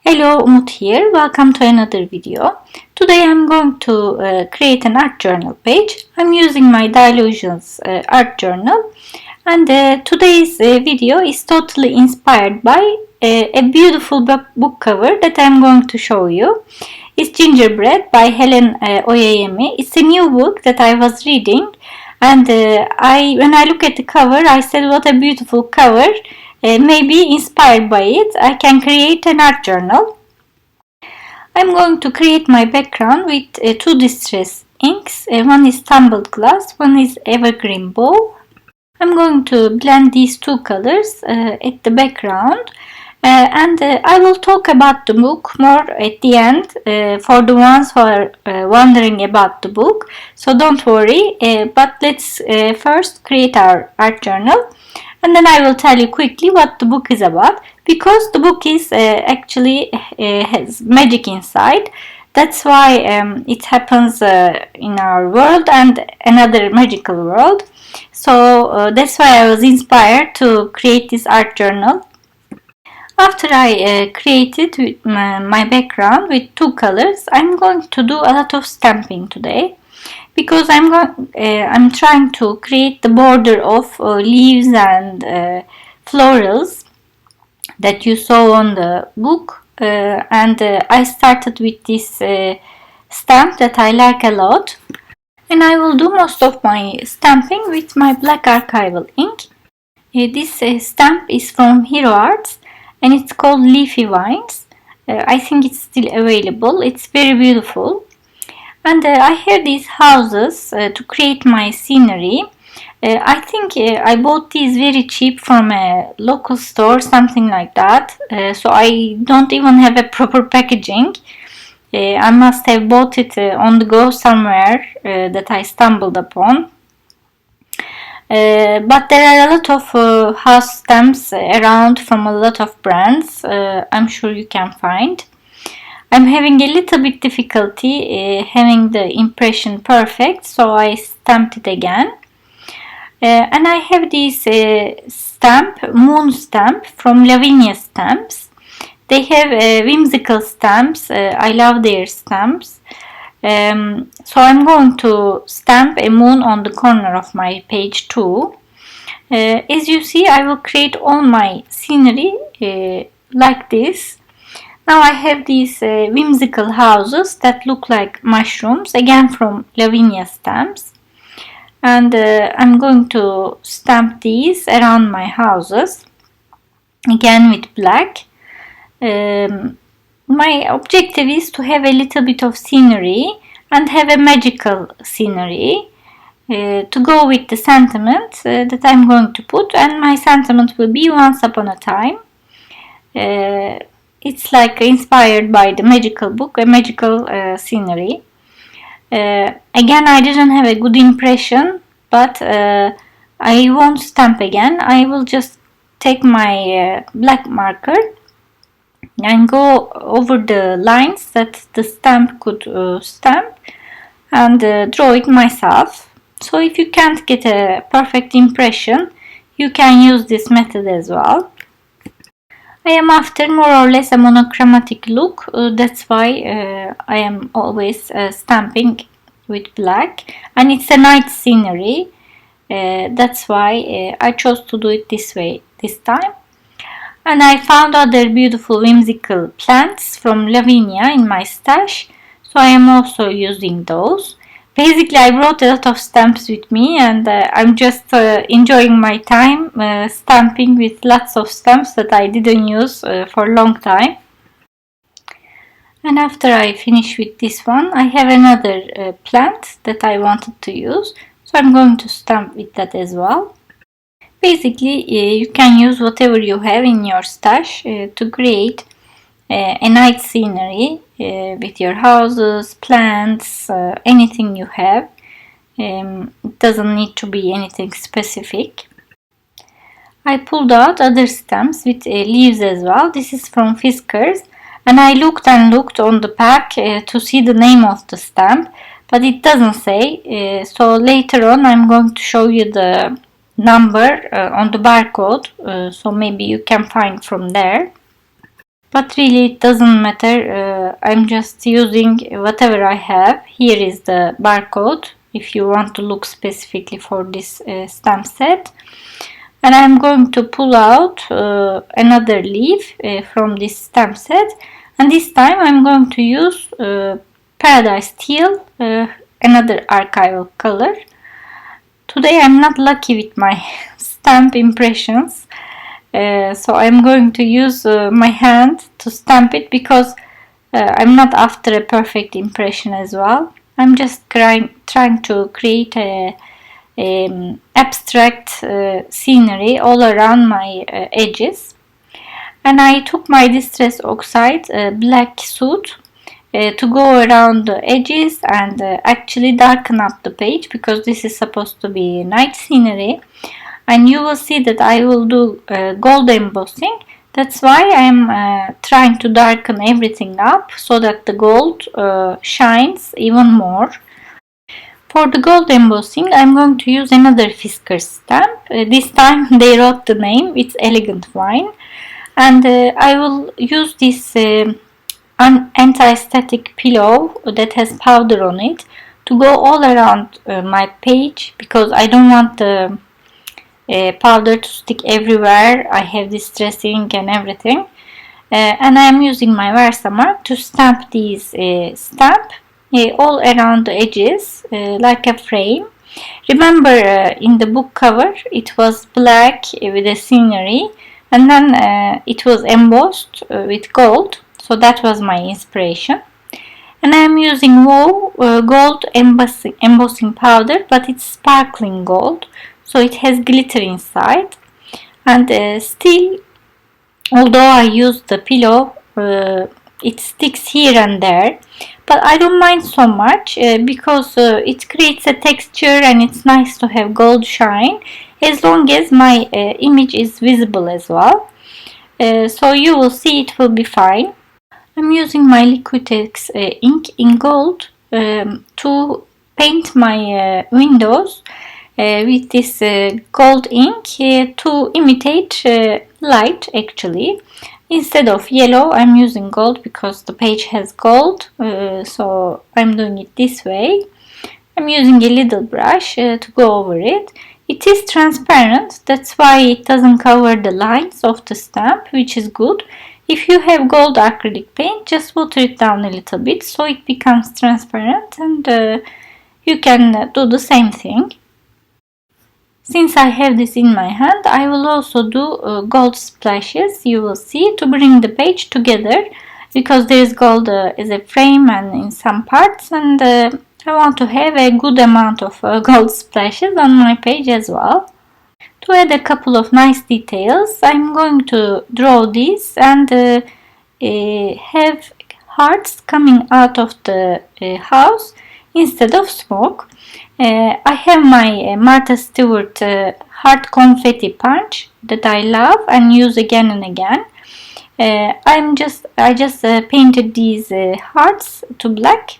Hello, Umut here. Welcome to another video. Today I'm going to create an art journal page. I'm using my Dilutions art journal, and today's video is totally inspired by a beautiful book cover that I'm going to show you. It's Gingerbread by Helen Oyeyemi. It's a new book that I was reading, and when I look at the cover, I said, "What a beautiful cover!" Maybe inspired by it, I can create an art journal. I'm going to create my background with two distress inks. One is tumbled glass, one is evergreen bow. I'm going to blend these two colors at the background. And I will talk about the book more at the end for the ones who are wondering about the book. So don't worry, but let's first create our art journal. And then I will tell you quickly what the book is about, because the book is actually has magic inside. That's why it happens in our world and another magical world. So that's why I was inspired to create this art journal. After I created my background with two colors, I'm going to do a lot of stamping today, because I'm trying to create the border of leaves and florals that you saw on the book, and I started with this stamp that I like a lot, and I will do most of my stamping with my black archival ink. This stamp is from Hero Arts and it's called Leafy Vines. I think it's still available. It's very beautiful. And I have these houses to create my scenery. I think I bought these very cheap from a local store, something like that. So I don't even have a proper packaging. I must have bought it on the go somewhere that I stumbled upon. But there are a lot of house stamps around from a lot of brands. I'm sure you can find. I'm having a little bit difficulty having the impression perfect, so I stamped it again. And I have this moon stamp from Lavinia Stamps. They have whimsical stamps. I love their stamps. So I'm going to stamp a moon on the corner of my page too. As you see, I will create all my scenery like this. Now I have these whimsical houses that look like mushrooms, again from Lavinia Stamps. And I'm going to stamp these around my houses, again with black. My objective is to have a little bit of scenery and have a magical scenery to go with the sentiment that I'm going to put, and my sentiment will be once upon a time. It's like inspired by the magical book, a magical scenery. Again, I didn't have a good impression, but I won't stamp again. I will just take my black marker and go over the lines that the stamp could stamp and draw it myself. So if you can't get a perfect impression, you can use this method as well. I am after more or less a monochromatic look. That's why I am always stamping with black, and it's a night scenery. That's why I chose to do it this way this time. And I found other beautiful whimsical plants from Lavinia in my stash, so I am also using those. Basically, I brought a lot of stamps with me, and I'm just enjoying my time stamping with lots of stamps that I didn't use for a long time. And after I finish with this one, I have another plant that I wanted to use, so I'm going to stamp with that as well. Basically, you can use whatever you have in your stash to create a night scenery with your houses, plants, anything you have. It doesn't need to be anything specific. I pulled out other stamps with leaves as well. This is from Fiskars, and I looked and looked on the pack to see the name of the stamp, but it doesn't say. So later on I'm going to show you the number on the barcode, so maybe you can find from there. but really it doesn't matter. I'm just using whatever I have. Here is the barcode if you want to look specifically for this stamp set. And I'm going to pull out another leaf from this stamp set, and this time I'm going to use Paradise Teal, another archival color. Today I'm not lucky with my stamp impressions, so I'm going to use my hand to stamp it because I'm not after a perfect impression as well. I'm just trying to create a abstract scenery all around my edges. And I took my Distress Oxide black soot to go around the edges and actually darken up the page, because this is supposed to be night scenery. And you will see that I will do gold embossing. That's why I'm trying to darken everything up so that the gold shines even more. For the gold embossing, I'm going to use another Fiskars stamp. This time they wrote the name, it's Elegant Wine. And I will use this anti-static pillow that has powder on it to go all around my page, because I don't want the powder to stick everywhere. I have distress ink and everything. And I am using my Versamark to stamp these stamp all around the edges like a frame. Remember in the book cover it was black with a scenery, and then it was embossed with gold, so that was my inspiration. And I am using WoW gold embossing powder, but it's sparkling gold, so it has glitter inside. And still, although I use the pillow, it sticks here and there, but I don't mind so much because it creates a texture and it's nice to have gold shine as long as my image is visible as well. So you will see it will be fine. I'm using my Liquitex ink in gold to paint my windows with this gold ink to imitate light actually. Instead of yellow, I'm using gold because the page has gold, so I'm doing it this way. I'm using a little brush to go over it. It is transparent, that's why it doesn't cover the lines of the stamp, which is good. If you have gold acrylic paint, just water it down a little bit so it becomes transparent, and you can do the same thing. Since I have this in my hand, I will also do gold splashes, you will see, to bring the page together, because there is gold as a frame and in some parts, and I want to have a good amount of gold splashes on my page as well. To add a couple of nice details, I'm going to draw this and have hearts coming out of the house instead of smoke. I have my Martha Stewart heart confetti punch that I love and use again and again. I just painted these hearts to black,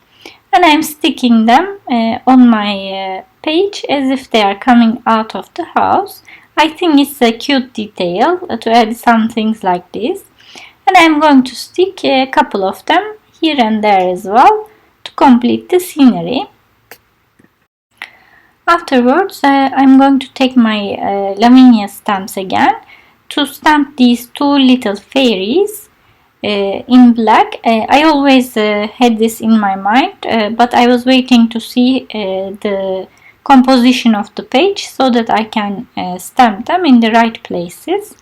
and I'm sticking them on my page as if they are coming out of the house. I think it's a cute detail to add some things like this, and I'm going to stick a couple of them here and there as well to complete the scenery. Afterwards, I'm going to take my Lavinia stamps again to stamp these two little fairies in black. I always had this in my mind, but I was waiting to see the composition of the page so that I can stamp them in the right places.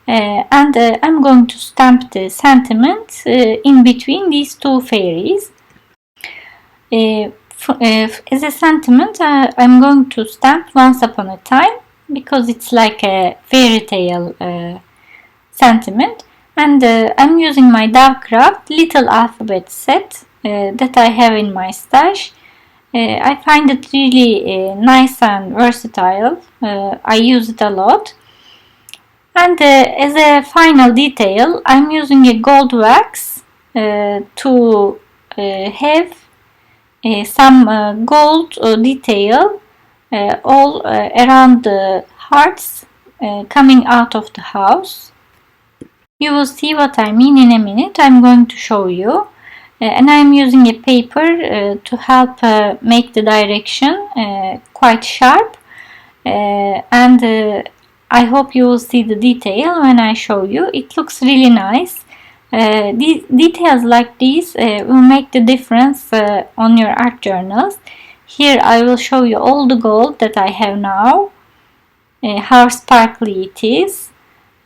And I'm going to stamp the sentiment in between these two fairies. As a sentiment, I'm going to stamp Once Upon a Time, because it's like a fairy tale sentiment. And I'm using my Dovecraft little alphabet set that I have in my stash. I find it really nice and versatile. I use it a lot. And as a final detail, I'm using a gold wax to have some gold detail all around the hearts coming out of the house. You will see what I mean in a minute. I'm going to show you. And I'm using a paper to help make the direction quite sharp. And I hope you will see the detail when I show you. It looks really nice. These details like these will make the difference on your art journals. Here I will show you all the gold that I have now, how sparkly it is,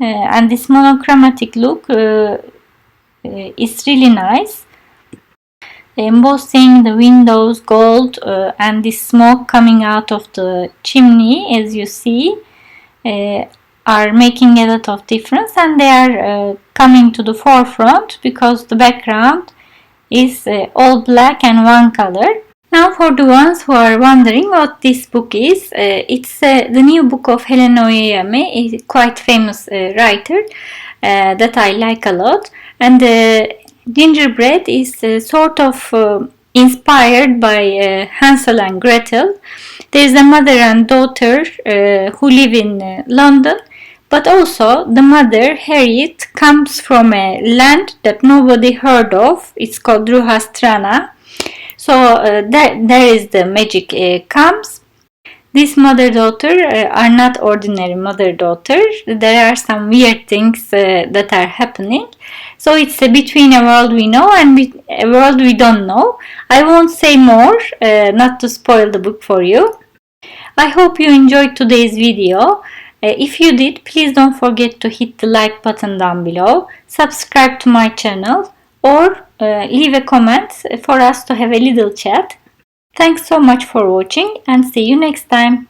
and this monochromatic look is really nice. The embossing, the windows, gold, and the smoke coming out of the chimney, as you see, are making a lot of difference, and they are coming to the forefront because the background is all black and one color. Now for the ones who are wondering what this book is, it's the new book of Helena Oyeyemi, a quite famous writer that I like a lot. And Gingerbread is sort of inspired by Hansel and Gretel. There is a mother and daughter who live in London, but also the mother, Harriet, comes from a land that nobody heard of. It's called Ruhastrana. So there is the magic comes. This mother-daughter are not ordinary mother-daughter. There are some weird things that are happening. So it's between a world we know and a world we don't know. I won't say more, not to spoil the book for you. I hope you enjoyed today's video. If you did, please don't forget to hit the like button down below, subscribe to my channel, or leave a comment for us to have a little chat. Thanks so much for watching and see you next time.